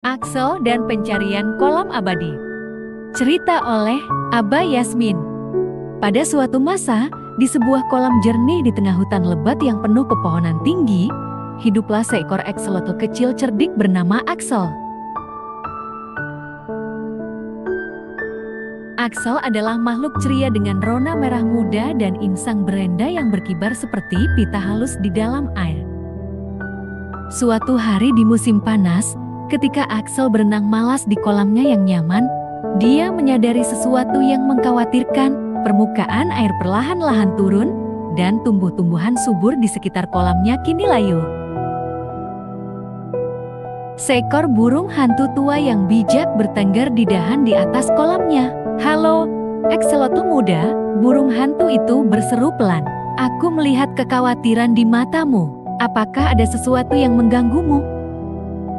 Axel dan Pencarian Kolam Abadi. Cerita oleh Aba Yasmin. Pada suatu masa, di sebuah kolam jernih di tengah hutan lebat yang penuh pepohonan tinggi, hiduplah seekor axolotl kecil cerdik bernama Axel. Axel adalah makhluk ceria dengan rona merah muda dan insang berenda yang berkibar seperti pita halus di dalam air. Suatu hari di musim panas, ketika Axel berenang malas di kolamnya yang nyaman, dia menyadari sesuatu yang mengkhawatirkan. Permukaan air perlahan-lahan turun, dan tumbuh-tumbuhan subur di sekitar kolamnya kini layu. Seekor burung hantu tua yang bijak bertengger di dahan di atas kolamnya. "Halo, axolotl muda," burung hantu itu berseru pelan. "Aku melihat kekhawatiran di matamu. Apakah ada sesuatu yang mengganggumu?"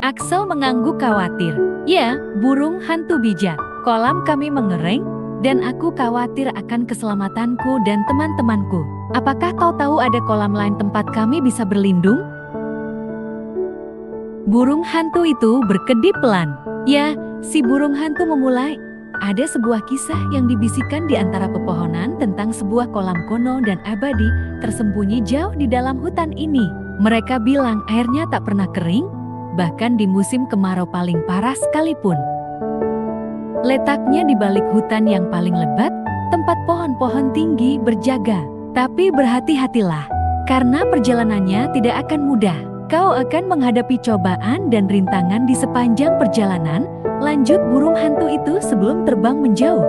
Axel mengangguk khawatir. "Ya, burung hantu bijak, kolam kami mengering, dan aku khawatir akan keselamatanku dan teman-temanku. Apakah kau tahu ada kolam lain tempat kami bisa berlindung?" Burung hantu itu berkedip pelan. "Ya," si burung hantu memulai. "Ada sebuah kisah yang dibisikkan di antara pepohonan tentang sebuah kolam kuno dan abadi tersembunyi jauh di dalam hutan ini. Mereka bilang airnya tak pernah kering, bahkan di musim kemarau paling parah sekalipun. Letaknya di balik hutan yang paling lebat, tempat pohon-pohon tinggi berjaga. Tapi berhati-hatilah, karena perjalanannya tidak akan mudah. Kau akan menghadapi cobaan dan rintangan di sepanjang perjalanan," lanjut burung hantu itu sebelum terbang menjauh.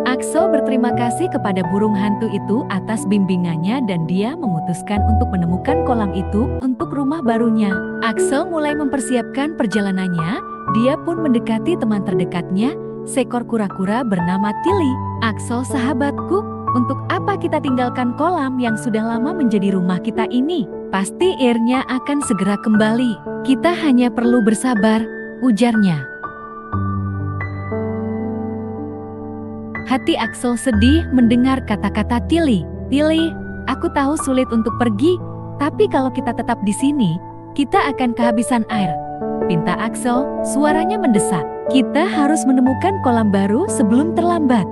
Axel berterima kasih kepada burung hantu itu atas bimbingannya dan dia memutuskan untuk menemukan kolam itu untuk rumah barunya. Axel mulai mempersiapkan perjalanannya, dia pun mendekati teman terdekatnya, seekor kura-kura bernama Tilly. "Axel sahabatku, untuk apa kita tinggalkan kolam yang sudah lama menjadi rumah kita ini? Pasti airnya akan segera kembali. Kita hanya perlu bersabar," ujarnya. Hati Axel sedih mendengar kata-kata Tilly. "Tilly, aku tahu sulit untuk pergi, tapi kalau kita tetap di sini, kita akan kehabisan air," pinta Axel, suaranya mendesak. "Kita harus menemukan kolam baru sebelum terlambat."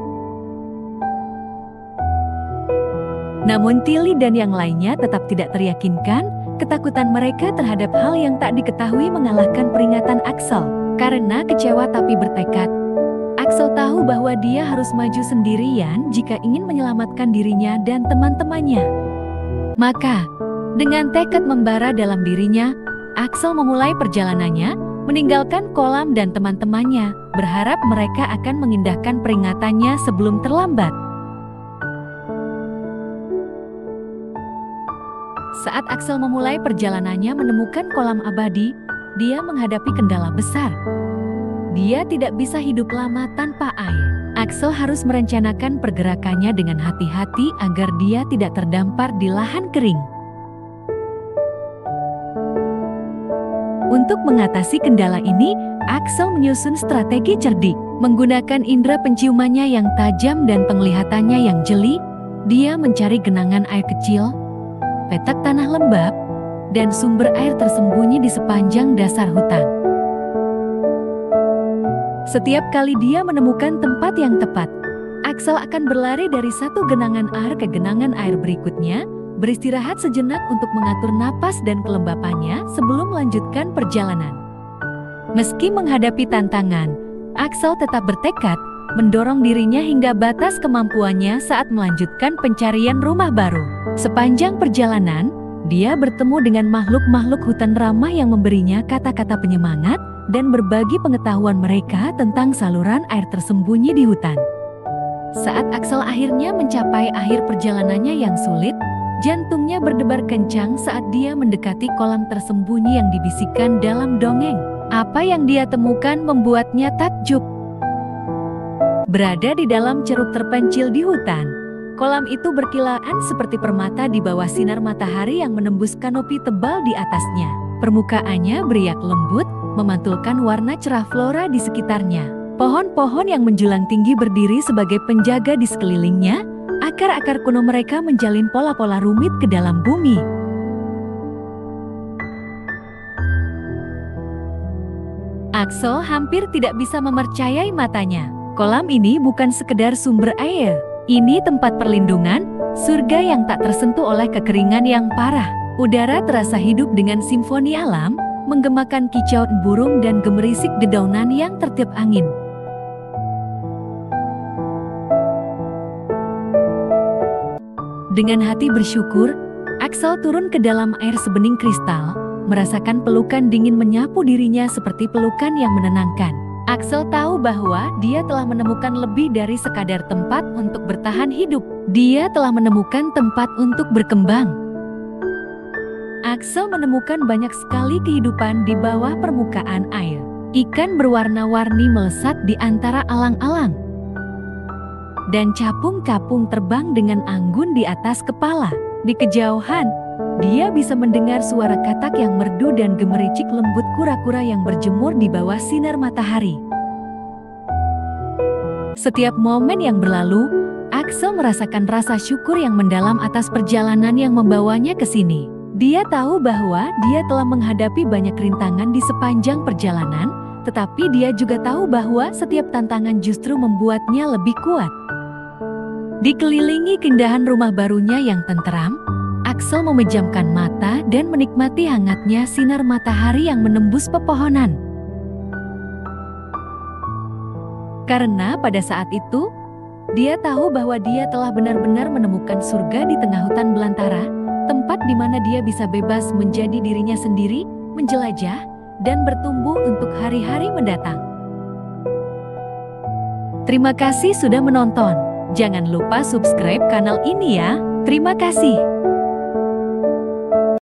Namun Tilly dan yang lainnya tetap tidak teryakinkan. Ketakutan mereka terhadap hal yang tak diketahui mengalahkan peringatan Axel. Karena kecewa tapi bertekad, Axel tahu bahwa dia harus maju sendirian jika ingin menyelamatkan dirinya dan teman-temannya. Maka, dengan tekad membara dalam dirinya, Axel memulai perjalanannya, meninggalkan kolam dan teman-temannya, berharap mereka akan mengindahkan peringatannya sebelum terlambat. Saat Axel memulai perjalanannya menemukan kolam abadi, dia menghadapi kendala besar. Dia tidak bisa hidup lama tanpa air. Axel harus merencanakan pergerakannya dengan hati-hati agar dia tidak terdampar di lahan kering. Untuk mengatasi kendala ini, Axel menyusun strategi cerdik. Menggunakan indera penciumannya yang tajam dan penglihatannya yang jeli, dia mencari genangan air kecil, petak tanah lembab, dan sumber air tersembunyi di sepanjang dasar hutan. Setiap kali dia menemukan tempat yang tepat, Axel akan berlari dari satu genangan air ke genangan air berikutnya, beristirahat sejenak untuk mengatur napas dan kelembapannya sebelum melanjutkan perjalanan. Meski menghadapi tantangan, Axel tetap bertekad, mendorong dirinya hingga batas kemampuannya saat melanjutkan pencarian rumah baru. Sepanjang perjalanan, dia bertemu dengan makhluk-makhluk hutan ramah yang memberinya kata-kata penyemangat dan berbagi pengetahuan mereka tentang saluran air tersembunyi di hutan. Saat Axel akhirnya mencapai akhir perjalanannya yang sulit, jantungnya berdebar kencang saat dia mendekati kolam tersembunyi yang dibisikkan dalam dongeng. Apa yang dia temukan membuatnya takjub. Berada di dalam ceruk terpencil di hutan, kolam itu berkilaan seperti permata di bawah sinar matahari yang menembus kanopi tebal di atasnya. Permukaannya beriak lembut, memantulkan warna cerah flora di sekitarnya. Pohon-pohon yang menjulang tinggi berdiri sebagai penjaga di sekelilingnya, akar-akar kuno mereka menjalin pola-pola rumit ke dalam bumi. Axel hampir tidak bisa mempercayai matanya. Kolam ini bukan sekedar sumber air. Ini tempat perlindungan, surga yang tak tersentuh oleh kekeringan yang parah. Udara terasa hidup dengan simfoni alam, menggemakan kicauan burung dan gemerisik dedaunan yang tertiup angin. Dengan hati bersyukur, Axel turun ke dalam air sebening kristal, merasakan pelukan dingin menyapu dirinya seperti pelukan yang menenangkan. Axel tahu bahwa dia telah menemukan lebih dari sekadar tempat untuk bertahan hidup. Dia telah menemukan tempat untuk berkembang. Axel menemukan banyak sekali kehidupan di bawah permukaan air. Ikan berwarna-warni melesat di antara alang-alang. Dan capung-capung terbang dengan anggun di atas kepala. Di kejauhan, dia bisa mendengar suara katak yang merdu dan gemericik lembut kura-kura yang berjemur di bawah sinar matahari. Setiap momen yang berlalu, Axel merasakan rasa syukur yang mendalam atas perjalanan yang membawanya ke sini. Dia tahu bahwa dia telah menghadapi banyak rintangan di sepanjang perjalanan, tetapi dia juga tahu bahwa setiap tantangan justru membuatnya lebih kuat. Dikelilingi keindahan rumah barunya yang tenteram, Axel memejamkan mata dan menikmati hangatnya sinar matahari yang menembus pepohonan. Karena pada saat itu, dia tahu bahwa dia telah benar-benar menemukan surga di tengah hutan belantara, tempat di mana dia bisa bebas menjadi dirinya sendiri, menjelajah, dan bertumbuh untuk hari-hari mendatang. Terima kasih sudah menonton. Jangan lupa subscribe kanal ini ya. Terima kasih.